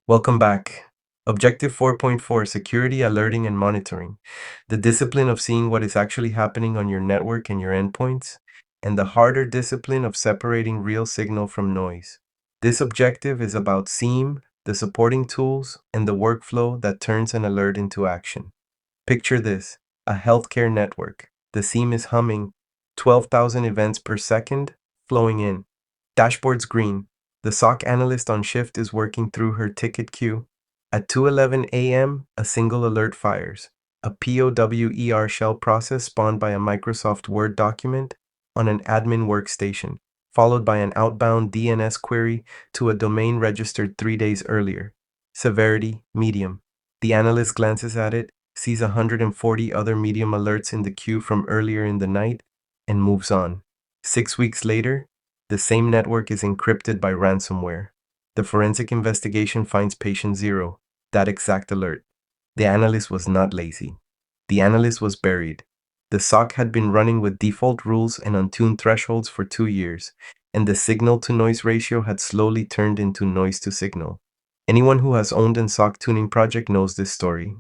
Welcome back. Objective 4.4 Security, Alerting, and Monitoring. The discipline of seeing what is actually happening on your network and your endpoints, and the harder discipline of separating real signal from noise. This objective is about SIEM, the supporting tools, and the workflow that turns an alert into action. Picture this, a healthcare network. The SIEM is humming, 12,000 events per second flowing in. Dashboard's green. The SOC analyst on shift is working through her ticket queue. At 2:11 a.m., a single alert fires. A PowerShell process spawned by a Microsoft Word document on an admin workstation, followed by an outbound DNS query to a domain registered 3 days earlier. Severity, medium. The analyst glances at it, sees 140 other medium alerts in the queue from earlier in the night, and moves on. 6 weeks later, the same network is encrypted by ransomware. The forensic investigation finds patient 0, that exact alert. The analyst was not lazy. The analyst was buried. The SOC had been running with default rules and untuned thresholds for 2 years, and the signal-to-noise ratio had slowly turned into noise-to-signal. Anyone who has owned a SOC tuning project knows this story.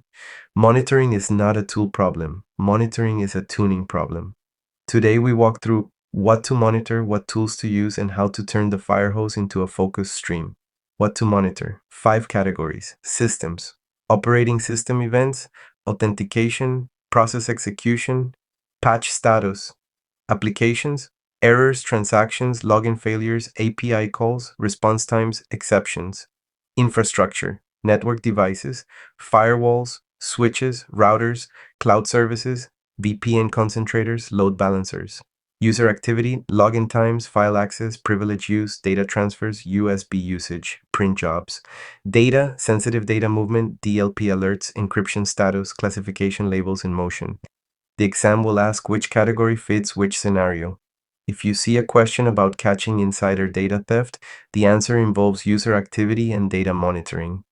Monitoring is not a tool problem. Monitoring is a tuning problem. Today we walk through what to monitor, what tools to use, and how to turn the fire hose into a focused stream. What to monitor. 5 categories. Systems. Operating system events, authentication, process execution, patch status. Applications, errors, transactions, login failures, API calls, response times, exceptions. Infrastructure, network devices, firewalls, switches, routers, cloud services, VPN concentrators, load balancers. User activity, login times, file access, privilege use, data transfers, USB usage, print jobs. Data, sensitive data movement, DLP alerts, encryption status, classification labels in motion. The exam will ask which category fits which scenario. If you see a question about catching insider data theft, the answer involves user activity and data monitoring.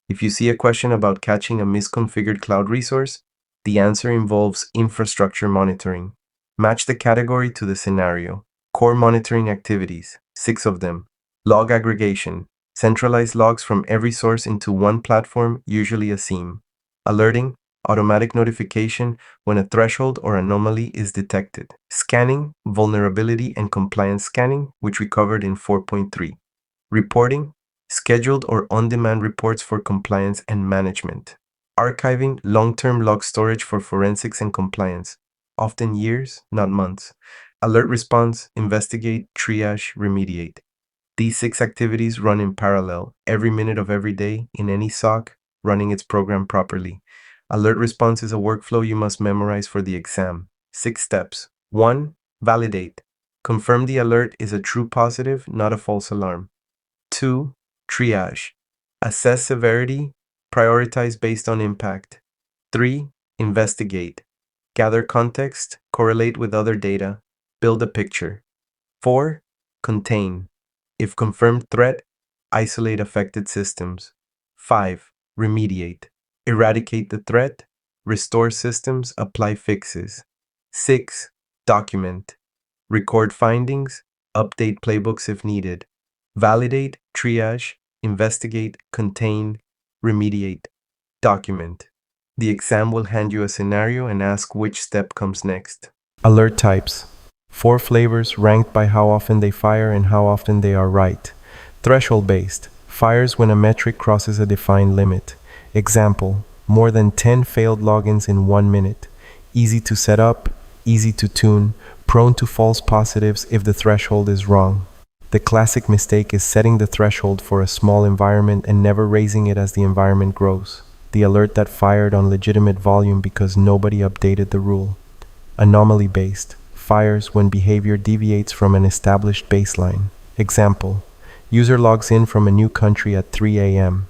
If you see a question about catching a misconfigured cloud resource, the answer involves infrastructure monitoring. Match the category to the scenario. Core monitoring activities, 6 of them. Log aggregation, centralize logs from every source into one platform, usually a SIEM. Alerting, automatic notification when a threshold or anomaly is detected. Scanning, vulnerability and compliance scanning, which we covered in 4.3. Reporting, scheduled or on-demand reports for compliance and management. Archiving, long-term log storage for forensics and compliance, often years, not months. Alert response, investigate, triage, remediate. These 6 activities run in parallel, every minute of every day, in any SOC, running its program properly. Alert response is a workflow you must memorize for the exam. 6 steps. 1. Validate. Confirm the alert is a true positive, not a false alarm. 2. Triage. Assess severity, prioritize based on impact. 3. Investigate. Gather context, correlate with other data, build a picture. 4. Contain. If confirmed threat, isolate affected systems. 5. Remediate. Eradicate the threat, restore systems, apply fixes. 6. Document. Record findings, update playbooks if needed. Validate, triage, investigate, contain, remediate. Document. The exam will hand you a scenario and ask which step comes next. Alert types. 4 flavors ranked by how often they fire and how often they are right. Threshold-based. Fires when a metric crosses a defined limit. Example, more than 10 failed logins in 1 minute. Easy to set up, easy to tune, prone to false positives if the threshold is wrong. The classic mistake is setting the threshold for a small environment and never raising it as the environment grows. The alert that fired on legitimate volume because nobody updated the rule. Anomaly-based. Fires when behavior deviates from an established baseline. Example, user logs in from a new country at 3 a.m.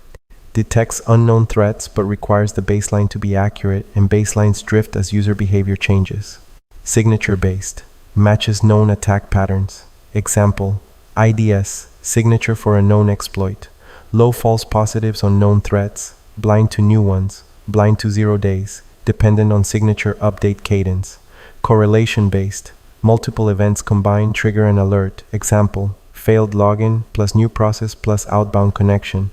Detects unknown threats but requires the baseline to be accurate, and baselines drift as user behavior changes. Signature-based. Matches known attack patterns. Example, IDS, signature for a known exploit. Low false positives on known threats, blind to new ones, blind to 0 days, dependent on signature update cadence. Correlation-based. Multiple events combined trigger an alert. Example, failed login plus new process plus outbound connection.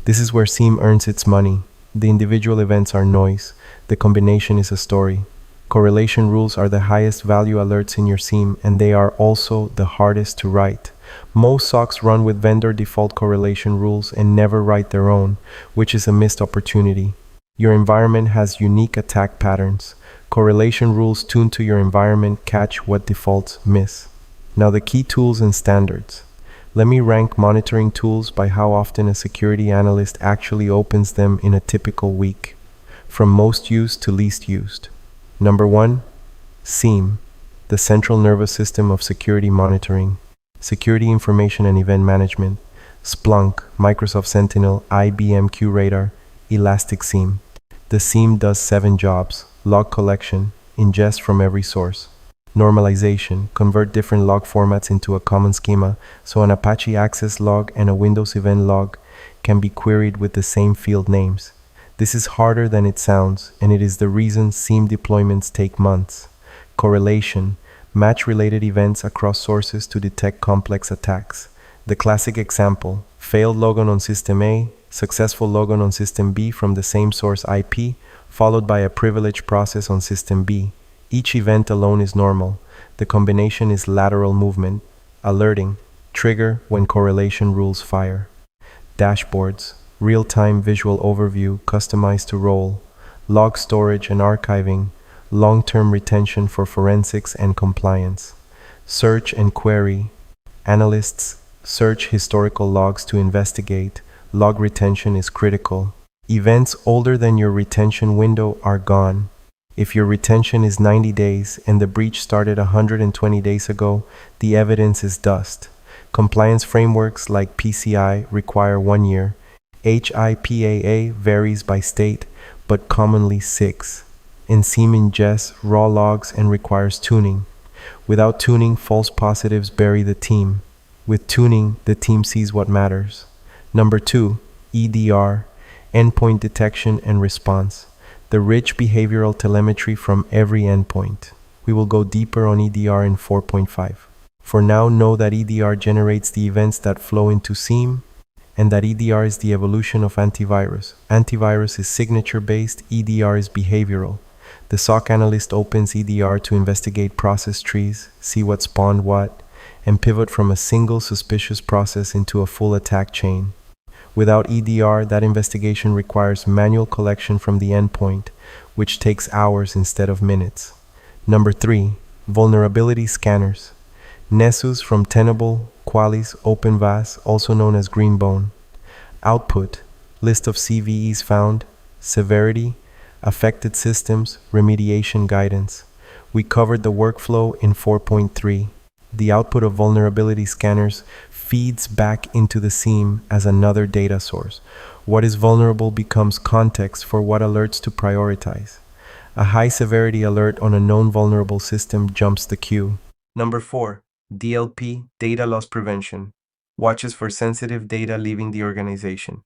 This is where SIEM earns its money. The individual events are noise. The combination is a story. Correlation rules are the highest value alerts in your SIEM, and they are also the hardest to write. Most SOCs run with vendor default correlation rules and never write their own, which is a missed opportunity. Your environment has unique attack patterns. Correlation rules tuned to your environment catch what defaults miss. Now the key tools and standards. Let me rank monitoring tools by how often a security analyst actually opens them in a typical week, from most used to least used. Number 1, SIEM, the central nervous system of security monitoring, security information and event management, Splunk, Microsoft Sentinel, IBM QRadar, Elastic SIEM. The SIEM does 7 jobs: log collection, ingest from every source; normalization, convert different log formats into a common schema so an Apache Access log and a Windows event log can be queried with the same field names. This is harder than it sounds, and it is the reason SIEM deployments take months. Correlation, match related events across sources to detect complex attacks. The classic example: failed logon on system A, successful logon on system B from the same source IP, followed by a privilege process on system B. Each event alone is normal. The combination is lateral movement. Alerting, trigger when correlation rules fire. Dashboards, real-time visual overview customized to role. Log storage and archiving, long-term retention for forensics and compliance. Search and query, analysts search historical logs to investigate. Log retention is critical. Events older than your retention window are gone. If your retention is 90 days and the breach started 120 days ago, the evidence is dust. Compliance frameworks like PCI require 1 year. HIPAA varies by state, but commonly 6. And SIEM ingests raw logs and requires tuning. Without tuning, false positives bury the team. With tuning, the team sees what matters. Number 2, EDR, endpoint detection and response. The rich behavioral telemetry from every endpoint. We will go deeper on EDR in 4.5. For now, know that EDR generates the events that flow into SIEM, and that EDR is the evolution of antivirus. Antivirus is signature-based, EDR is behavioral. The SOC analyst opens EDR to investigate process trees, see what spawned what, and pivot from a single suspicious process into a full attack chain. Without EDR, that investigation requires manual collection from the endpoint, which takes hours instead of minutes. Number 3, vulnerability scanners. Nessus from Tenable, Qualys, OpenVAS, also known as Greenbone. Output, list of CVEs found, severity, affected systems, remediation guidance. We covered the workflow in 4.3. The output of vulnerability scanners feeds back into the SIEM as another data source. What is vulnerable becomes context for what alerts to prioritize. A high severity alert on a known vulnerable system jumps the queue. Number 4, DLP, data loss prevention. Watches for sensitive data leaving the organization.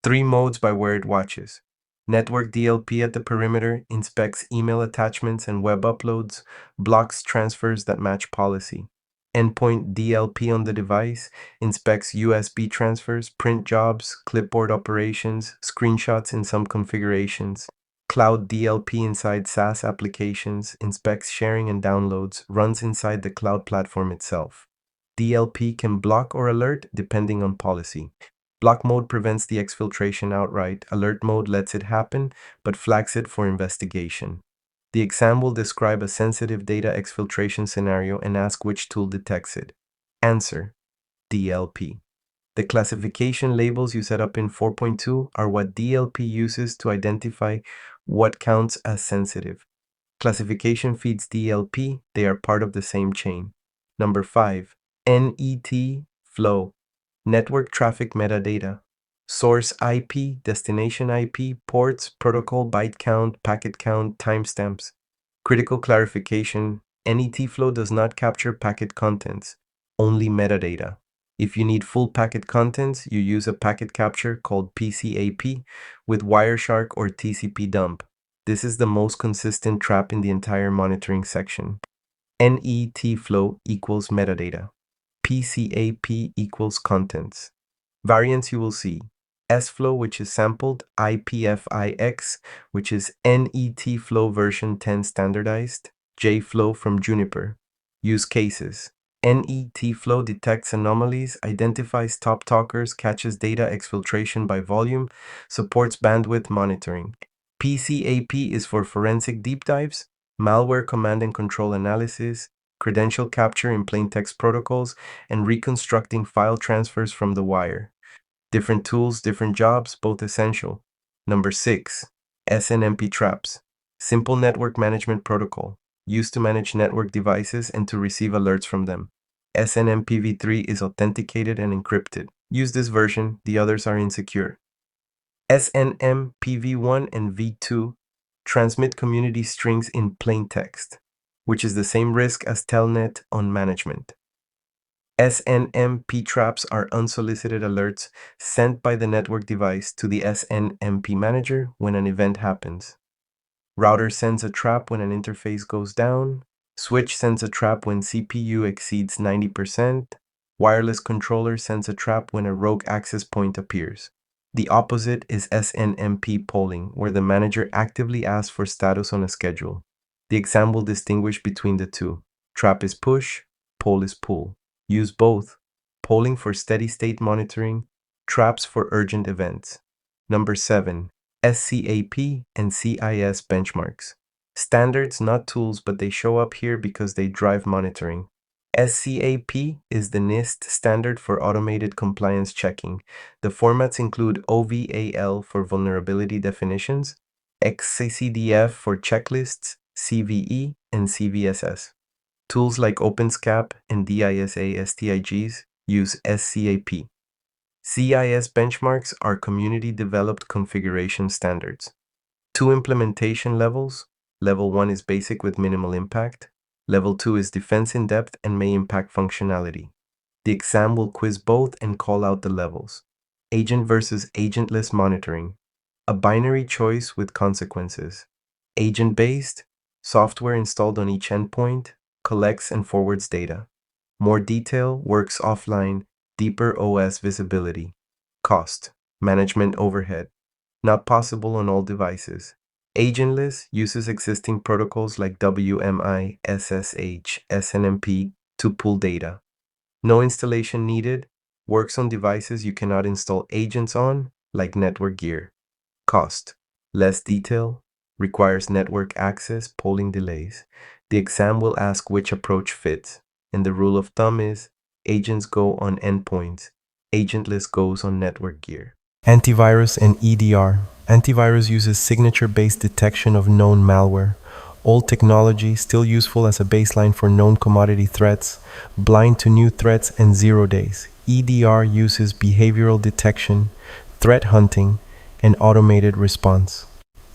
3 modes by where it watches. Network DLP at the perimeter inspects email attachments and web uploads, blocks transfers that match policy. Endpoint DLP on the device inspects USB transfers, print jobs, clipboard operations, screenshots in some configurations. Cloud DLP inside SaaS applications inspects sharing and downloads, runs inside the cloud platform itself. DLP can block or alert depending on policy. Block mode prevents the exfiltration outright. Alert mode lets it happen, but flags it for investigation. The exam will describe a sensitive data exfiltration scenario and ask which tool detects it. Answer: DLP. The classification labels you set up in 4.2 are what DLP uses to identify what counts as sensitive. Classification feeds DLP, they are part of the same chain. Number 5, NetFlow. Network traffic metadata. Source IP, destination IP, ports, protocol, byte count, packet count, timestamps. Critical clarification: NetFlow does not capture packet contents, only metadata. If you need full packet contents, you use a packet capture called PCAP with Wireshark or TCP dump. This is the most consistent trap in the entire monitoring section. NetFlow equals metadata. PCAP equals contents. Variants you will see: SFlow, which is sampled, IPFIX, which is NetFlow version 10 standardized, JFlow from Juniper. Use cases. NetFlow detects anomalies, identifies top talkers, catches data exfiltration by volume, supports bandwidth monitoring. PCAP is for forensic deep dives, malware command and control analysis, credential capture in plain text protocols, and reconstructing file transfers from the wire. Different tools, different jobs, both essential. Number 6, SNMP traps. Simple network management protocol, used to manage network devices and to receive alerts from them. SNMP v3 is authenticated and encrypted. Use this version, the others are insecure. SNMP v1 and v2 transmit community strings in plain text, which is the same risk as telnet on management. SNMP traps are unsolicited alerts sent by the network device to the SNMP manager when an event happens. Router sends a trap when an interface goes down. Switch sends a trap when CPU exceeds 90%. Wireless controller sends a trap when a rogue access point appears. The opposite is SNMP polling, where the manager actively asks for status on a schedule. The exam will distinguish between the two. Trap is push, poll is pull. Use both. Polling for steady-state monitoring, traps for urgent events. Number 7, SCAP and CIS benchmarks. Standards, not tools, but they show up here because they drive monitoring. SCAP is the NIST standard for automated compliance checking. The formats include OVAL for vulnerability definitions, XCDF for checklists, CVE, and CVSS. Tools like OpenSCAP and DISA STIGs use SCAP. CIS benchmarks are community-developed configuration standards. 2 implementation levels. Level 1 is basic with minimal impact. Level 2 is defense in depth and may impact functionality. The exam will quiz both and call out the levels. Agent versus agentless monitoring. A binary choice with consequences. Agent-based, software installed on each endpoint, collects and forwards data. More detail, works offline, deeper OS visibility. Cost, management overhead. Not possible on all devices. Agentless uses existing protocols like WMI, SSH, SNMP to pull data. No installation needed, works on devices you cannot install agents on, like network gear. Cost, less detail, requires network access, polling delays. The exam will ask which approach fits, and the rule of thumb is agents go on endpoints, agentless goes on network gear. Antivirus and EDR. Antivirus uses signature-based detection of known malware. Old technology, still useful as a baseline for known commodity threats, blind to new threats and 0 days. EDR uses behavioral detection, threat hunting, and automated response.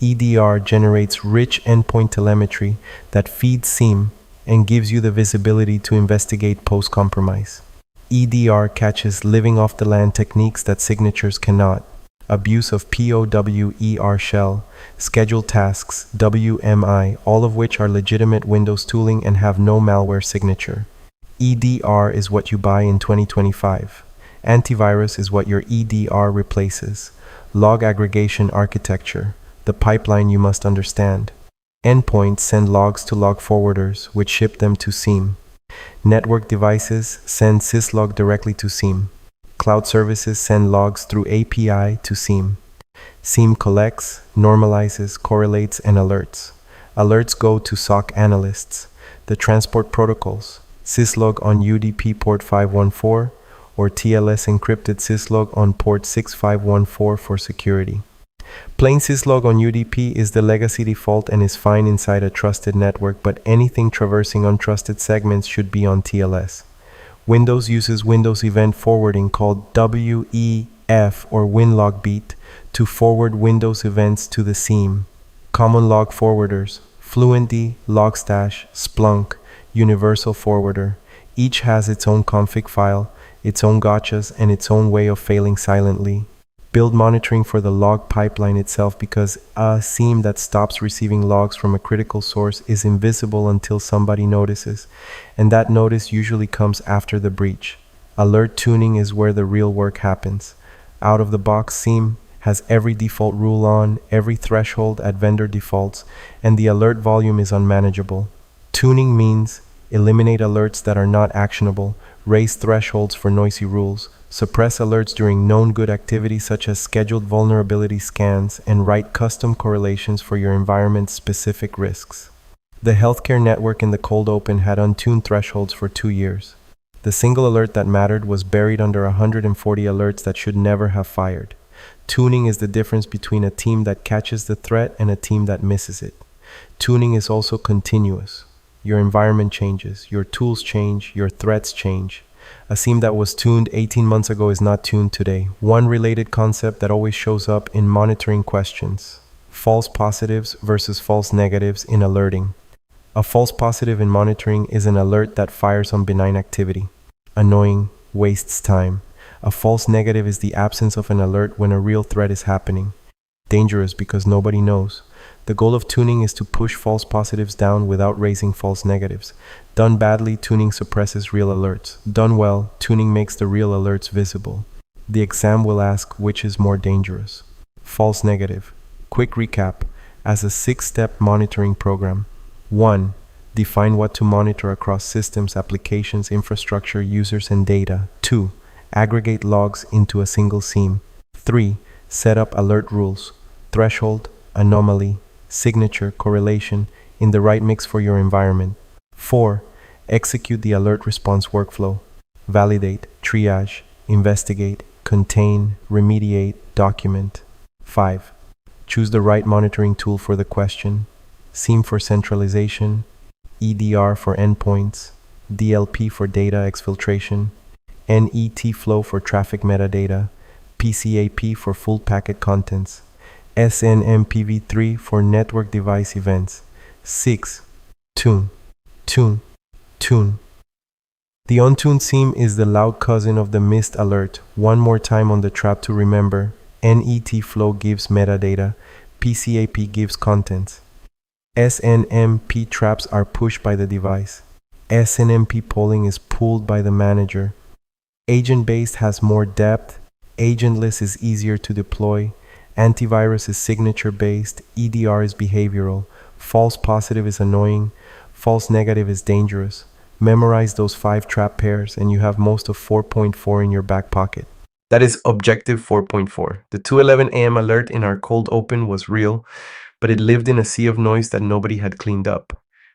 EDR generates rich endpoint telemetry that feeds SIEM and gives you the visibility to investigate post-compromise. EDR catches living-off-the-land techniques that signatures cannot. Abuse of PowerShell, scheduled tasks, WMI, all of which are legitimate Windows tooling and have no malware signature. EDR is what you buy in 2025. Antivirus is what your EDR replaces. Log aggregation architecture, the pipeline you must understand. Endpoints send logs to log forwarders, which ship them to SIEM. Network devices send syslog directly to SIEM. Cloud services send logs through API to SIEM. SIEM collects, normalizes, correlates, and alerts. Alerts go to SOC analysts. The transport protocols, syslog on UDP port 514 or TLS encrypted syslog on port 6514 for security. Plain syslog on UDP is the legacy default and is fine inside a trusted network, but anything traversing untrusted segments should be on TLS. Windows uses Windows Event Forwarding called WEF or WinLogBeat to forward Windows events to the SIEM. Common log forwarders, Fluentd, Logstash, Splunk, Universal Forwarder. Each has its own config file, its own gotchas, and its own way of failing silently. Build monitoring for the log pipeline itself because a SIEM that stops receiving logs from a critical source is invisible until somebody notices, and that notice usually comes after the breach. Alert tuning is where the real work happens. out-of-the-box SIEM has every default rule on, every threshold at vendor defaults, and the alert volume is unmanageable. Tuning means eliminate alerts that are not actionable, raise thresholds for noisy rules, suppress alerts during known good activity such as scheduled vulnerability scans, and write custom correlations for your environment's specific risks. The healthcare network in the cold open had untuned thresholds for 2 years. The single alert that mattered was buried under 140 alerts that should never have fired. Tuning is the difference between a team that catches the threat and a team that misses it. Tuning is also continuous. Your environment changes, your tools change, your threats change. A SIEM that was tuned 18 months ago is not tuned today. One related concept that always shows up in monitoring questions: false positives versus false negatives in alerting. A false positive in monitoring is an alert that fires on benign activity. Annoying, wastes time. A false negative is the absence of an alert when a real threat is happening. Dangerous because nobody knows. The goal of tuning is to push false positives down without raising false negatives. Done badly, tuning suppresses real alerts. Done well, tuning makes the real alerts visible. The exam will ask which is more dangerous. False negative. Quick recap. As a 6-step monitoring program. 1. Define what to monitor across systems, applications, infrastructure, users, and data. 2. Aggregate logs into a single SIEM. 3. Set up alert rules, threshold, anomaly, signature, correlation, in the right mix for your environment. 4. Execute the alert response workflow. Validate, triage, investigate, contain, remediate, document. 5. Choose the right monitoring tool for the question. SIEM for centralization, EDR for endpoints, DLP for data exfiltration, NetFlow for traffic metadata, PCAP for full packet contents, SNMP v3 for network device events. 6. Tune, tune, tune. The untuned SIEM is the loud cousin of the missed alert. One more time on the trap to remember: NetFlow gives metadata, PCAP gives contents. SNMP traps are pushed by the device. SNMP polling is pulled by the manager. Agent-based has more depth. Agentless is easier to deploy. Antivirus is signature-based. EDR is behavioral. False positive is annoying. False negative is dangerous. Memorize those 5 trap pairs and you have most of 4.4 in your back pocket. That is Objective 4.4. The 2:11 a.m. alert in our cold open was real, but it lived in a sea of noise that nobody had cleaned up.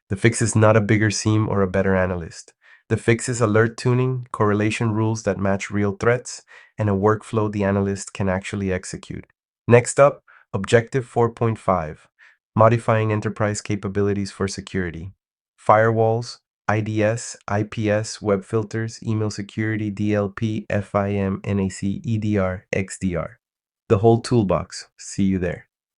The fix is not a bigger SIEM or a better analyst. The fix is alert tuning, correlation rules that match real threats, and a workflow the analyst can actually execute. Next up, Objective 4.5, modifying enterprise capabilities for security. Firewalls, IDS, IPS, web filters, email security, DLP, FIM, NAC, EDR, XDR. The whole toolbox. See you there.